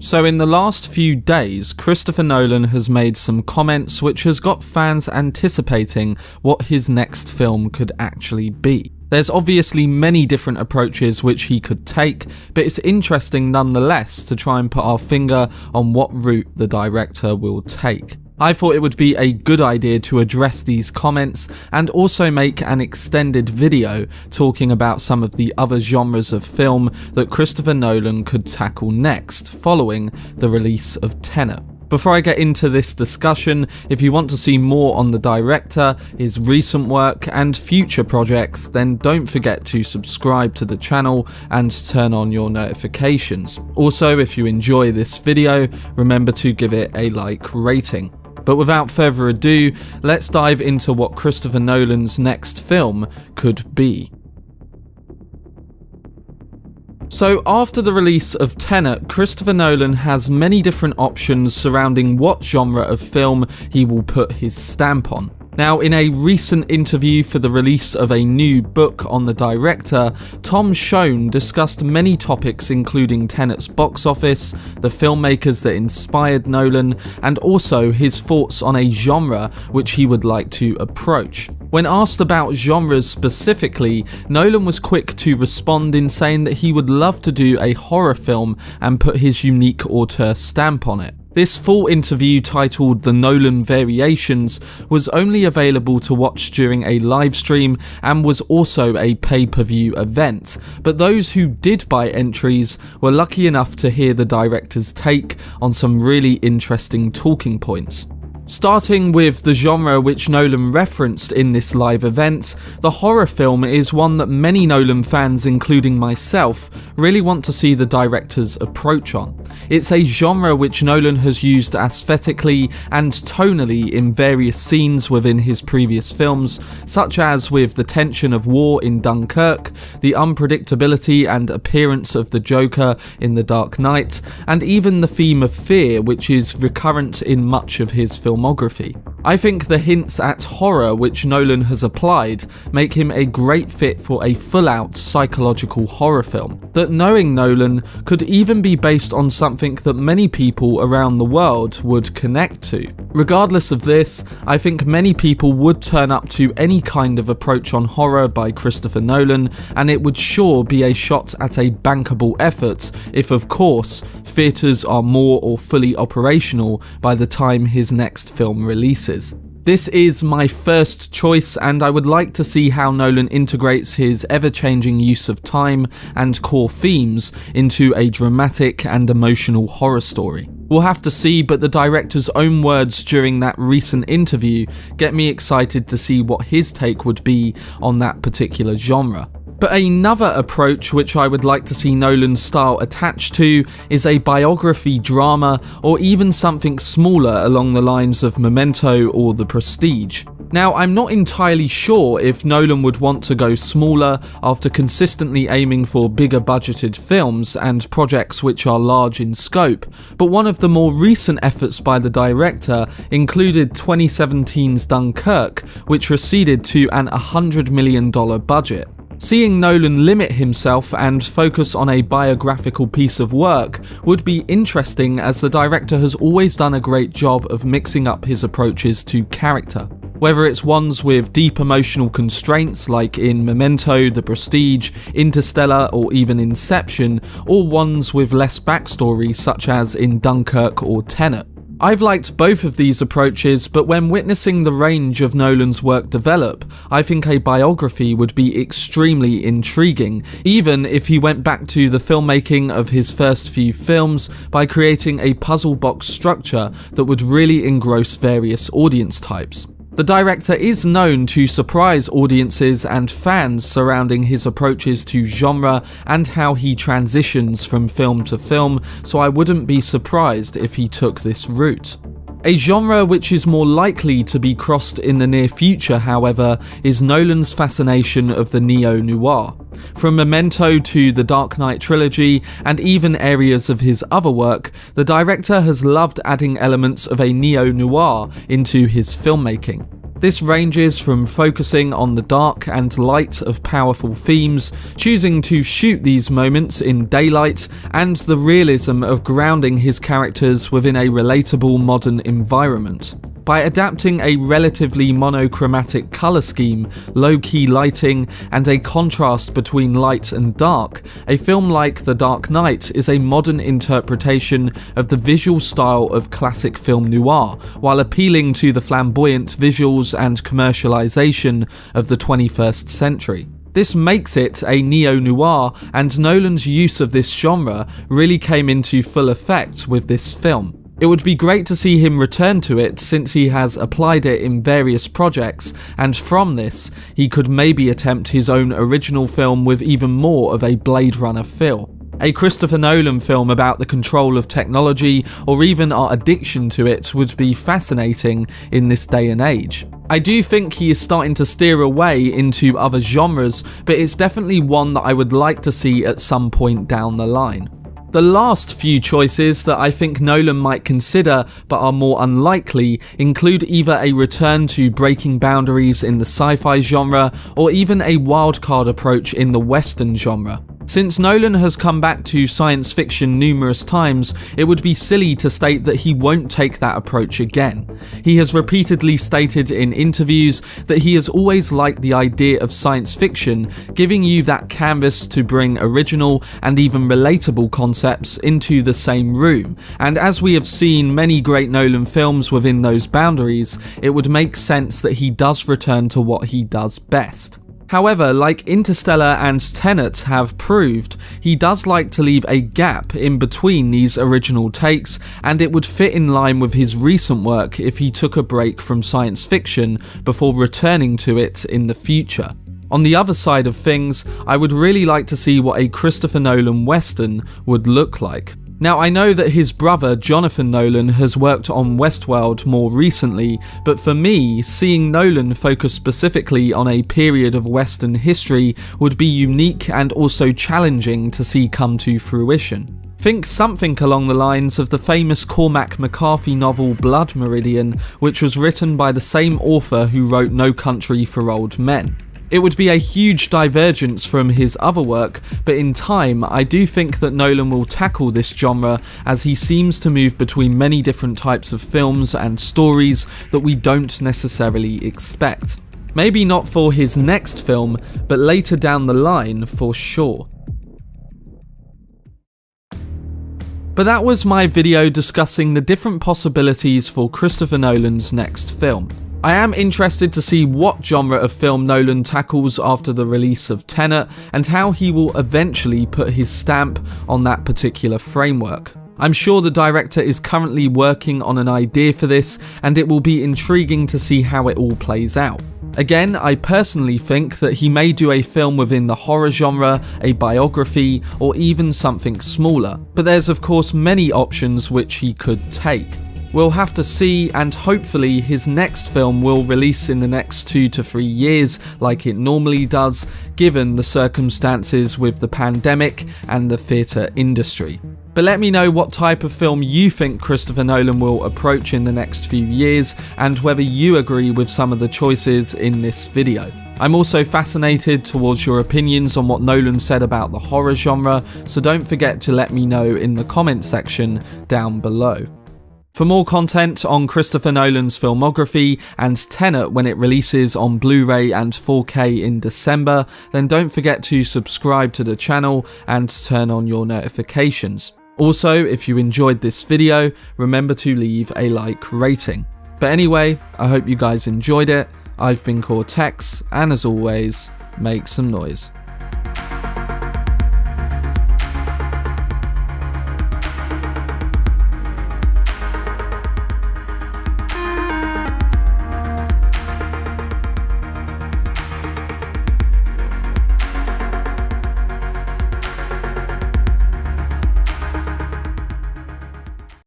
So in the last few days, Christopher Nolan has made some comments which has got fans anticipating what his next film could actually be. There's obviously many different approaches which he could take, but it's interesting nonetheless to try and put our finger on what route the director will take. I thought it would be a good idea to address these comments and also make an extended video talking about some of the other genres of film that Christopher Nolan could tackle next following the release of Tenet. Before I get into this discussion, if you want to see more on the director, his recent work and future projects, then don't forget to subscribe to the channel and turn on your notifications. Also, if you enjoy this video, remember to give it a like rating. But without further ado, let's dive into what Christopher Nolan's next film could be. So after the release of Tenet, Christopher Nolan has many different options surrounding what genre of film he will put his stamp on. Now, in a recent interview for the release of a new book on the director, Tom Schoen discussed many topics including Tenet's box office, the filmmakers that inspired Nolan, and also his thoughts on a genre which he would like to approach. When asked about genres specifically, Nolan was quick to respond in saying that he would love to do a horror film and put his unique auteur stamp on it. This full interview, titled The Nolan Variations, was only available to watch during a live stream and was also a pay-per-view event, but those who did buy entries were lucky enough to hear the director's take on some really interesting talking points. Starting with the genre which Nolan referenced in this live event, the horror film is one that many Nolan fans, including myself, really want to see the director's approach on. It's a genre which Nolan has used aesthetically and tonally in various scenes within his previous films, such as with the tension of war in Dunkirk, the unpredictability and appearance of the Joker in The Dark Knight, and even the theme of fear, which is recurrent in much of his filmography. I think the hints at horror which Nolan has applied make him a great fit for a full-out psychological horror film that, knowing Nolan, could even be based on something that many people around the world would connect to. Regardless of this, I think many people would turn up to any kind of approach on horror by Christopher Nolan, and it would sure be a shot at a bankable effort if, of course, theatres are more or fully operational by the time his next film releases. This is my first choice, and I would like to see how Nolan integrates his ever-changing use of time and core themes into a dramatic and emotional horror story. We'll have to see, but the director's own words during that recent interview get me excited to see what his take would be on that particular genre. But another approach which I would like to see Nolan's style attached to is a biography drama, or even something smaller along the lines of Memento or The Prestige. Now, I'm not entirely sure if Nolan would want to go smaller after consistently aiming for bigger budgeted films and projects which are large in scope, but one of the more recent efforts by the director included 2017's Dunkirk, which receded to an $100 million budget. Seeing Nolan limit himself and focus on a biographical piece of work would be interesting, as the director has always done a great job of mixing up his approaches to character. Whether it's ones with deep emotional constraints like in Memento, The Prestige, Interstellar or even Inception, or ones with less backstory such as in Dunkirk or Tenet. I've liked both of these approaches, but when witnessing the range of Nolan's work develop, I think a biography would be extremely intriguing, even if he went back to the filmmaking of his first few films by creating a puzzle box structure that would really engross various audience types. The director is known to surprise audiences and fans surrounding his approaches to genre and how he transitions from film to film, so I wouldn't be surprised if he took this route. A genre which is more likely to be crossed in the near future, however, is Nolan's fascination of the neo-noir. From Memento to the Dark Knight trilogy, and even areas of his other work, the director has loved adding elements of a neo-noir into his filmmaking. This ranges from focusing on the dark and light of powerful themes, choosing to shoot these moments in daylight, and the realism of grounding his characters within a relatable modern environment. By adapting a relatively monochromatic colour scheme, low-key lighting, and a contrast between light and dark, a film like The Dark Knight is a modern interpretation of the visual style of classic film noir, while appealing to the flamboyant visuals and commercialisation of the 21st century. This makes it a neo-noir, and Nolan's use of this genre really came into full effect with this film. It would be great to see him return to it since he has applied it in various projects, and from this, he could maybe attempt his own original film with even more of a Blade Runner feel. A Christopher Nolan film about the control of technology, or even our addiction to it, would be fascinating in this day and age. I do think he is starting to steer away into other genres, but it's definitely one that I would like to see at some point down the line. The last few choices that I think Nolan might consider but are more unlikely include either a return to breaking boundaries in the sci-fi genre or even a wildcard approach in the western genre. Since Nolan has come back to science fiction numerous times, it would be silly to state that he won't take that approach again. He has repeatedly stated in interviews that he has always liked the idea of science fiction, giving you that canvas to bring original and even relatable concepts into the same room, and as we have seen many great Nolan films within those boundaries, it would make sense that he does return to what he does best. However, like Interstellar and Tenet have proved, he does like to leave a gap in between these original takes, and it would fit in line with his recent work if he took a break from science fiction before returning to it in the future. On the other side of things, I would really like to see what a Christopher Nolan Western would look like. Now, I know that his brother Jonathan Nolan has worked on Westworld more recently, but for me, seeing Nolan focus specifically on a period of Western history would be unique and also challenging to see come to fruition. Think something along the lines of the famous Cormac McCarthy novel Blood Meridian, which was written by the same author who wrote No Country for Old Men. It would be a huge divergence from his other work, but in time, I do think that Nolan will tackle this genre as he seems to move between many different types of films and stories that we don't necessarily expect. Maybe not for his next film, but later down the line for sure. But that was my video discussing the different possibilities for Christopher Nolan's next film. I am interested to see what genre of film Nolan tackles after the release of Tenet and how he will eventually put his stamp on that particular framework. I'm sure the director is currently working on an idea for this, and it will be intriguing to see how it all plays out. Again, I personally think that he may do a film within the horror genre, a biography, or even something smaller, but there's of course many options which he could take. We'll have to see, and hopefully his next film will release in the next 2 to 3 years like it normally does, given the circumstances with the pandemic and the theatre industry. But let me know what type of film you think Christopher Nolan will approach in the next few years, and whether you agree with some of the choices in this video. I'm also fascinated towards your opinions on what Nolan said about the horror genre, so don't forget to let me know in the comment section down below. For more content on Christopher Nolan's filmography and Tenet when it releases on Blu-ray and 4K in December, then don't forget to subscribe to the channel and turn on your notifications. Also, if you enjoyed this video, remember to leave a like rating. But anyway, I hope you guys enjoyed it. I've been Cortex, and as always, make some noise.